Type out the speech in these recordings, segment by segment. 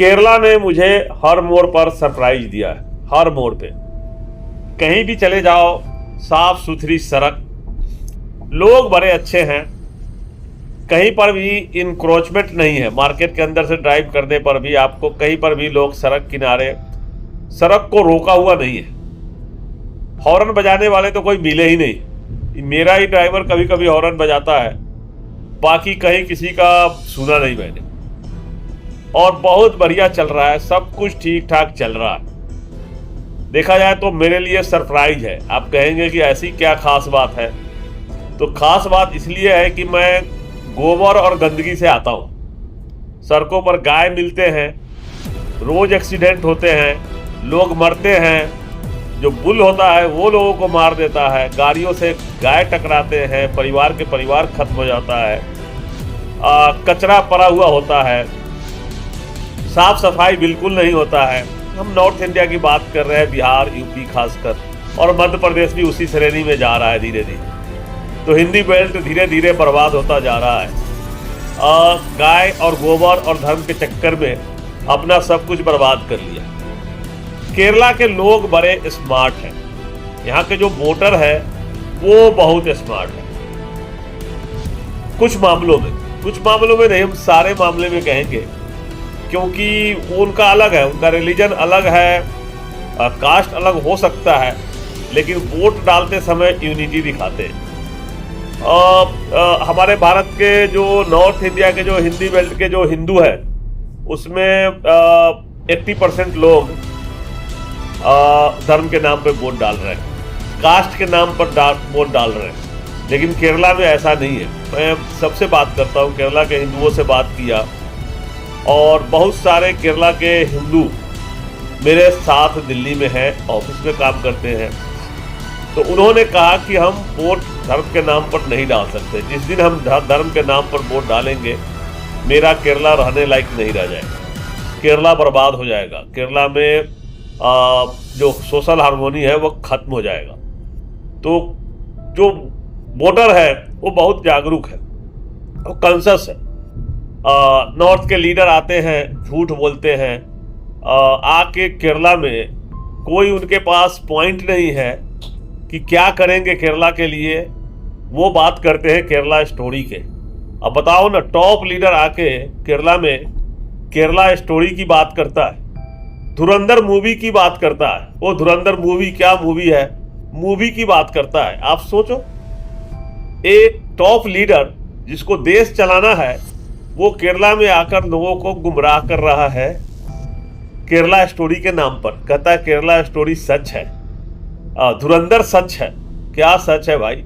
केरला ने मुझे हर मोड़ पर सरप्राइज दिया है। हर मोड़ पे कहीं भी चले जाओ, साफ सुथरी सड़क, लोग बड़े अच्छे हैं, कहीं पर भी इंक्रोचमेंट नहीं है। मार्केट के अंदर से ड्राइव करने पर भी आपको कहीं पर भी लोग सड़क किनारे सड़क को रोका हुआ नहीं है। हॉर्न बजाने वाले तो कोई मिले ही नहीं। मेरा ही ड्राइवर कभी कभी हॉर्न बजाता है, बाकी कहीं किसी का सुना नहीं मैंने। और बहुत बढ़िया चल रहा है, सब कुछ ठीक ठाक चल रहा है। देखा जाए तो मेरे लिए सरप्राइज है। आप कहेंगे कि ऐसी क्या खास बात है, तो खास बात इसलिए है कि मैं गोबर और गंदगी से आता हूँ। सड़कों पर गाय मिलते हैं, रोज एक्सीडेंट होते हैं, लोग मरते हैं। जो बुल होता है वो लोगों को मार देता है, गाड़ियों से गाय टकराते हैं, परिवार के परिवार खत्म हो जाता है, कचरा पड़ा हुआ होता है, साफ सफाई बिल्कुल नहीं होता है। हम नॉर्थ इंडिया की बात कर रहे हैं, बिहार, यूपी खासकर, और मध्य प्रदेश भी उसी श्रेणी में जा रहा है धीरे धीरे। तो हिंदी बेल्ट धीरे धीरे बर्बाद होता जा रहा है। गाय और गोबर और धर्म के चक्कर में अपना सब कुछ बर्बाद कर लिया। केरला के लोग बड़े स्मार्ट हैं, यहाँ के जो वोटर है वो बहुत स्मार्ट है। कुछ मामलों में नहीं, हम सारे मामले में कहेंगे, क्योंकि उनका अलग है, उनका रिलीजन अलग है, कास्ट अलग हो सकता है, लेकिन वोट डालते समय यूनिटी दिखाते हैं। हमारे भारत के जो नॉर्थ इंडिया के जो हिंदी बेल्ट के जो हिंदू है, उसमें 80% लोग धर्म के नाम पे वोट डाल रहे हैं, कास्ट के नाम पर वोट डाल रहे हैं। लेकिन केरला में ऐसा नहीं है। मैं सबसे बात करता हूँ, केरला के हिंदुओं से बात किया, और बहुत सारे केरला के हिंदू मेरे साथ दिल्ली में हैं, ऑफिस में काम करते हैं। तो उन्होंने कहा कि हम वोट धर्म के नाम पर नहीं डाल सकते। जिस दिन हम धर्म के नाम पर वोट डालेंगे, मेरा केरला रहने लायक नहीं रह जाएगा, केरला बर्बाद हो जाएगा। केरला में जो सोशल हार्मोनी है वो खत्म हो जाएगा। तो जो वोटर है वो बहुत जागरूक है, वो कॉन्शियस है। नॉर्थ के लीडर आते हैं, झूठ बोलते हैं, आके केरला में कोई उनके पास पॉइंट नहीं है कि क्या करेंगे केरला के लिए। वो बात करते हैं केरला स्टोरी के। अब बताओ ना, टॉप लीडर आके केरला में केरला स्टोरी की बात करता है, धुरंधर मूवी की बात करता है। वो धुरंधर मूवी क्या मूवी है, मूवी की बात करता है। आप सोचो, एक टॉप लीडर जिसको देश चलाना है, वो केरला में आकर लोगों को गुमराह कर रहा है केरला स्टोरी के नाम पर। कहता है केरला स्टोरी सच है, धुरंधर सच है। क्या सच है भाई?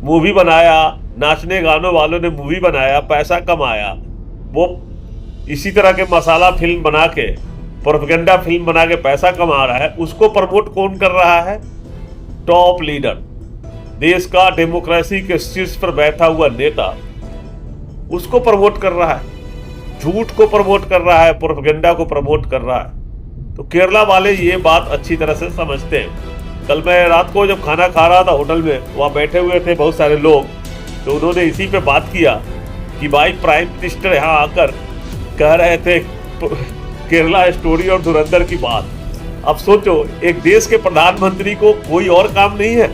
मूवी बनाया, नाचने गानों वालों ने मूवी बनाया, पैसा कमाया। वो इसी तरह के मसाला फिल्म बना के, प्रोपेगेंडा फिल्म बना के पैसा कमा रहा है। उसको प्रमोट कौन कर रहा है? टॉप लीडर, देश का डेमोक्रेसी के शीर्ष पर बैठा हुआ नेता, उसको प्रमोट कर रहा है, झूठ को प्रमोट कर रहा है, प्रोपेगेंडा को प्रमोट कर रहा है। तो केरला वाले ये बात अच्छी तरह से समझते हैं। कल मैं रात को जब खाना खा रहा था होटल में, वहाँ बैठे हुए थे बहुत सारे लोग, तो उन्होंने इसी पे बात किया कि भाई प्राइम मिनिस्टर यहाँ आकर कह रहे थे केरला स्टोरी और धुरंधर की बात। अब सोचो, एक देश के प्रधानमंत्री को कोई और काम नहीं है,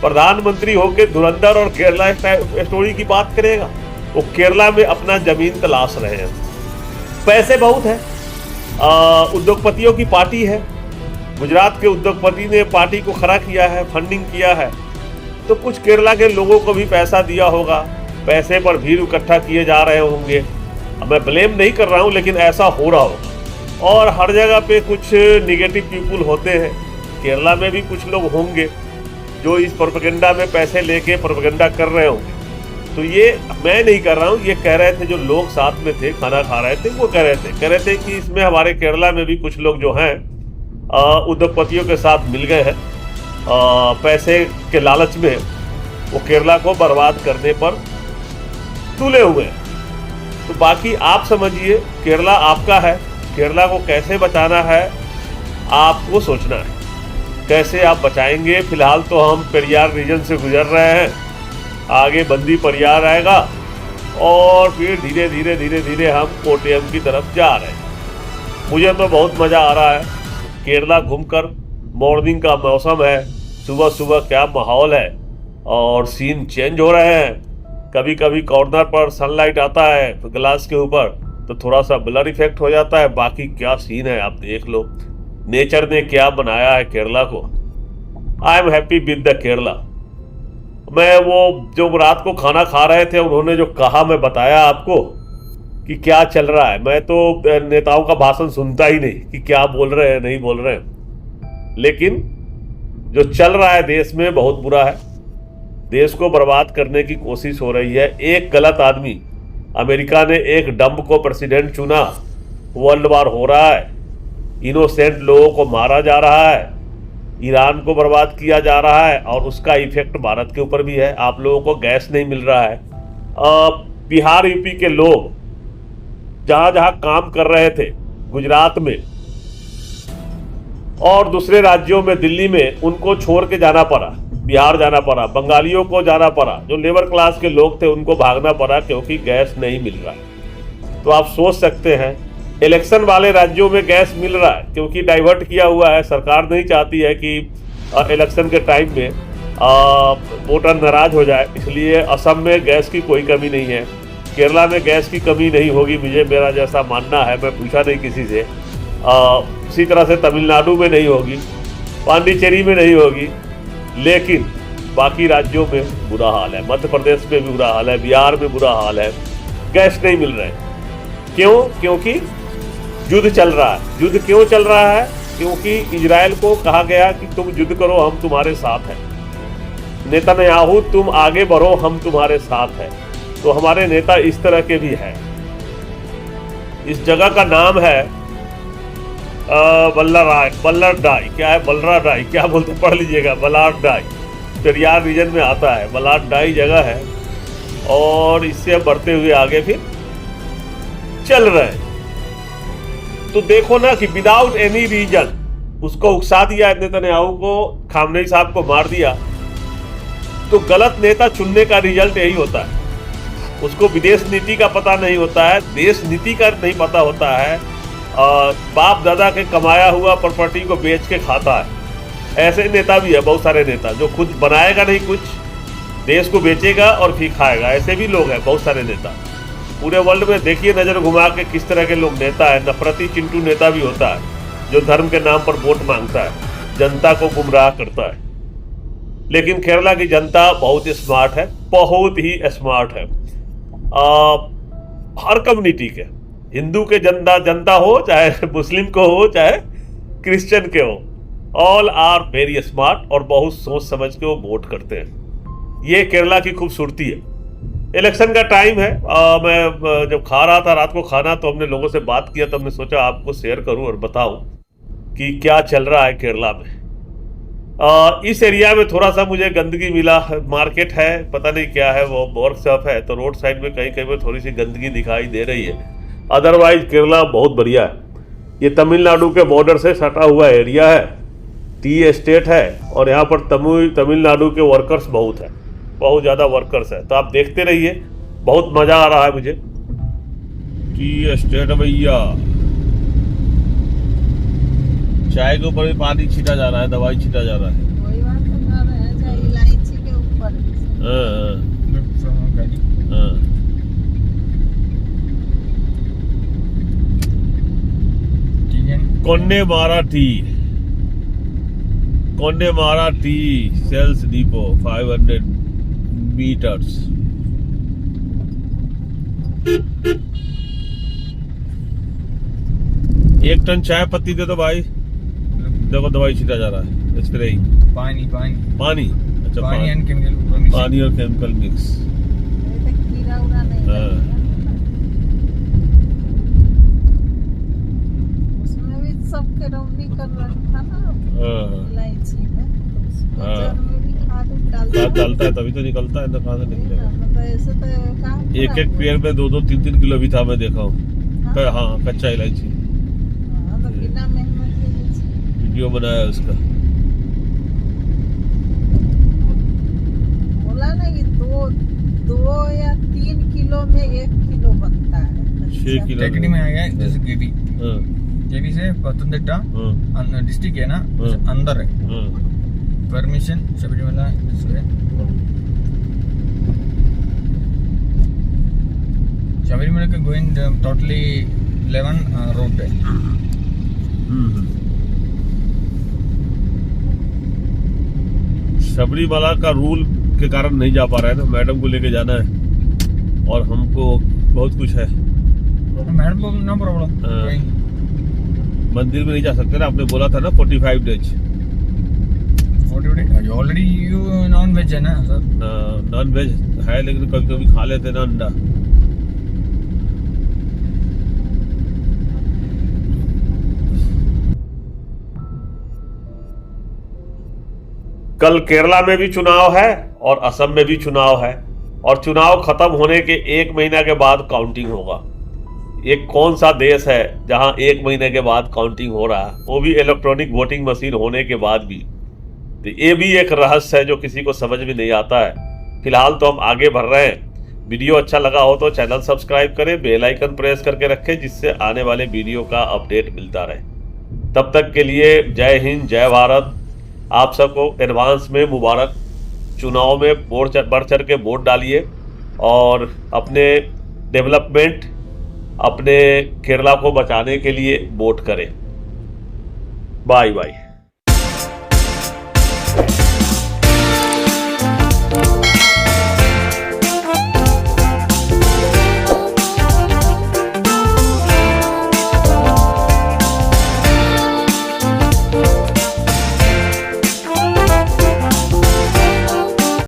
प्रधानमंत्री होकर धुरंधर और केरला स्टोरी की बात करेगा। वो केरला में अपना जमीन तलाश रहे हैं, पैसे बहुत है, उद्योगपतियों की पार्टी है। गुजरात के उद्योगपति ने पार्टी को खड़ा किया है, फंडिंग किया है, तो कुछ केरला के लोगों को भी पैसा दिया होगा, पैसे पर भीड़ इकट्ठा किए जा रहे होंगे। मैं ब्लेम नहीं कर रहा हूँ, लेकिन ऐसा हो रहा होगा। और हर जगह पे कुछ निगेटिव पीपुल होते हैं, केरला में भी कुछ लोग होंगे जो इस प्रोपेगेंडा में पैसे लेके प्रोपेगेंडा कर रहे होंगे। तो ये मैं नहीं कर रहा हूँ, ये कह रहे थे जो लोग साथ में थे, खाना खा रहे थे, वो कह रहे थे कि इसमें हमारे केरला में भी कुछ लोग जो हैं उद्योगपतियों के साथ मिल गए हैं, पैसे के लालच में वो केरला को बर्बाद करने पर तुले हुए हैं। तो बाकी आप समझिए, केरला आपका है, केरला को कैसे बचाना है आपको सोचना है, कैसे आप बचाएंगे। फिलहाल तो हम पेरियार रीजन से गुजर रहे हैं, आगे बंदी परियार आएगा और फिर धीरे धीरे हम कोट्टयम की तरफ जा रहे हैं। मुझे तो बहुत मज़ा आ रहा है केरला घूमकर। मॉर्निंग का मौसम है, सुबह सुबह क्या माहौल है और सीन चेंज हो रहे हैं। कभी कभी कॉर्नर पर सनलाइट आता है ग्लास के ऊपर तो थोड़ा सा ब्लर इफेक्ट हो जाता है। बाकी क्या सीन है आप देख लो, नेचर ने क्या बनाया है केरला को। I am happy with the Kerala. मैं वो जो रात को खाना खा रहे थे उन्होंने जो कहा मैं बताया आपको कि क्या चल रहा है। मैं तो नेताओं का भाषण सुनता ही नहीं कि क्या बोल रहे हैं नहीं बोल रहे हैं, लेकिन जो चल रहा है देश में बहुत बुरा है। देश को बर्बाद करने की कोशिश हो रही है। एक गलत आदमी, अमेरिका ने एक डंप को प्रेसिडेंट चुना, वर्ल्ड वार हो रहा है, इनोसेंट लोगों को मारा जा रहा है, ईरान को बर्बाद किया जा रहा है और उसका इफेक्ट भारत के ऊपर भी है। आप लोगों को गैस नहीं मिल रहा है। बिहार यूपी के लोग जहाँ जहाँ काम कर रहे थे गुजरात में और दूसरे राज्यों में, दिल्ली में, उनको छोड़ के जाना पड़ा, बिहार जाना पड़ा, बंगालियों को जाना पड़ा। जो लेबर क्लास के लोग थे उनको भागना पड़ा क्योंकि गैस नहीं मिल रहा है। तो आप सोच सकते हैं इलेक्शन वाले राज्यों में गैस मिल रहा है क्योंकि डाइवर्ट किया हुआ है। सरकार नहीं चाहती है कि इलेक्शन के टाइम में वोटर नाराज हो जाए, इसलिए असम में गैस की कोई कमी नहीं है। केरला में गैस की कमी नहीं होगी, मुझे मेरा जैसा मानना है, मैं पूछा नहीं किसी से। इसी तरह से तमिलनाडु में नहीं होगी, पांडिचेरी में नहीं होगी, लेकिन बाकी राज्यों में बुरा हाल है। मध्य प्रदेश में भी बुरा हाल है, बिहार में बुरा हाल है, गैस नहीं मिल रहे। क्यों? क्योंकि युद्ध चल रहा है। युद्ध क्यों चल रहा है? क्योंकि इजराइल को कहा गया कि तुम युद्ध करो, हम तुम्हारे साथ हैं। नेतन्याहू तुम आगे बढ़ो, हम तुम्हारे साथ हैं। तो हमारे नेता इस तरह के भी हैं। इस जगह का नाम है बल्लरडाई, क्या है बल्लरडाई, क्या बोलते पढ़ लीजिएगा, बल्लरडाई, पेरियार रीजन में आता है। बल्लरडाई जगह है और इससे बढ़ते हुए आगे फिर चल रहे हैं। तो देखो ना कि विदाउट एनी रीजन उसको उकसा दिया नेतन्याहू को, खामनेई साहब को मार दिया। तो गलत नेता चुनने का रिजल्ट यही होता है। उसको विदेश नीति का पता नहीं होता है, देश नीति का नहीं पता होता है, बाप दादा के कमाया हुआ प्रॉपर्टी को बेच के खाता है। ऐसे नेता भी है बहुत सारे नेता जो खुद बनाएगा नहीं कुछ, देश को बेचेगा और फिर खाएगा। ऐसे भी लोग हैं बहुत सारे नेता पूरे वर्ल्ड में। देखिए नजर घुमा के किस तरह के लोग नेता है। नफरती चिंटू नेता भी होता है जो धर्म के नाम पर वोट मांगता है, जनता को गुमराह करता है। लेकिन केरला की जनता बहुत ही स्मार्ट है, बहुत ही स्मार्ट है। हर कम्युनिटी के, हिंदू के जनता हो, चाहे मुस्लिम को हो, चाहे क्रिश्चियन के हो, ऑल आर वेरी स्मार्ट और बहुत सोच समझ के वो वोट करते हैं। ये केरला की खूबसूरती है। इलेक्शन का टाइम है। मैं जब खा रहा था रात को खाना तो हमने लोगों से बात किया, तो हमने सोचा आपको शेयर करूं और बताऊं कि क्या चल रहा है केरला में। इस एरिया में थोड़ा सा मुझे गंदगी मिला। मार्केट है, पता नहीं क्या है, वो वर्कशॉप है, तो रोड साइड में कहीं कहीं में थोड़ी सी गंदगी दिखाई दे रही है। अदरवाइज केरला बहुत बढ़िया है। ये तमिलनाडु के बॉर्डर से सटा हुआ एरिया है, टी एस्टेट है और यहाँ पर तमिलनाडु के वर्कर्स बहुत है, बहुत ज़्यादा वर्कर्स है। तो आप देखते रहिए, बहुत मज़ा आ रहा है मुझे। टी एस्टेट भैया, चाय के ऊपर भी पानी छीटा जा रहा है, दवाई छीटा जा रहा है। वही बात बता रहे हैं, चाहे इलायची के ऊपर भी। कोन्नेमारा टी सेल्स डिपो 500 मीटर्स। एक टन चाय पत्ती दे दो भाई। देखो दवाई छीटा जा रहा है, स्प्रे ही। पानी अच्छा, पानी एंड केमिकल, पानी और केमिकल मिक्स। कीड़ा उड़ा नहीं उसमें भी सब केरौनी कर रखा ना इलायची में, तो जड़ में भी खाद डालता है तभी तो निकलता है, ना खाद निकलेगा। मतलब ऐसे तो काम एक पेड़ में 2-2, 3-3 किलो भी था, मैं देखा हूँ। हाँ, कच्चा इलायची। तो बिना मेहनत के वीडियो बनाया उसका। बोला ना कि 2 या 3 किलो में 1 किलो बनता है। 6 किलो टेकनी में आ गया जैसे गिरी। जेबी से पत्तनतिट्टा डिस्ट्रिक्ट है ना, अंदर है permission Sabarimala this way. Sabarimala के गोइंग टोटली 11 रोड है। शबरीमला का रूल के कारण नहीं जा पा रहे हैं ना, मैडम को लेके जाना है और हमको बहुत कुछ है। मैडम को नो प्रॉब्लम, मंदिर में नहीं जा सकते ना, आपने बोला था ना 45 days. 40 days already you non veg है ना सर? नॉन वेज है लेकिन कभी कभी खा लेते ना अंडा। कल केरला में भी चुनाव है और असम में भी चुनाव है और चुनाव खत्म होने के 1 महीना के बाद काउंटिंग होगा। ये कौन सा देश है जहां 1 महीने के बाद काउंटिंग हो रहा है, वो भी इलेक्ट्रॉनिक वोटिंग मशीन होने के बाद भी। तो ये भी एक रहस्य है जो किसी को समझ में नहीं आता है। फिलहाल तो हम आगे बढ़ रहे हैं। वीडियो अच्छा लगा हो तो चैनल सब्सक्राइब करें, बेल आइकन प्रेस करके रखें जिससे आने वाले वीडियो का अपडेट मिलता रहे। तब तक के लिए जय हिंद, जय भारत। आप सबको एडवांस में मुबारक। चुनाव में बढ़ चढ़ के वोट डालिए और अपने डेवलपमेंट, अपने केरला को बचाने के लिए वोट करें। Bye bye.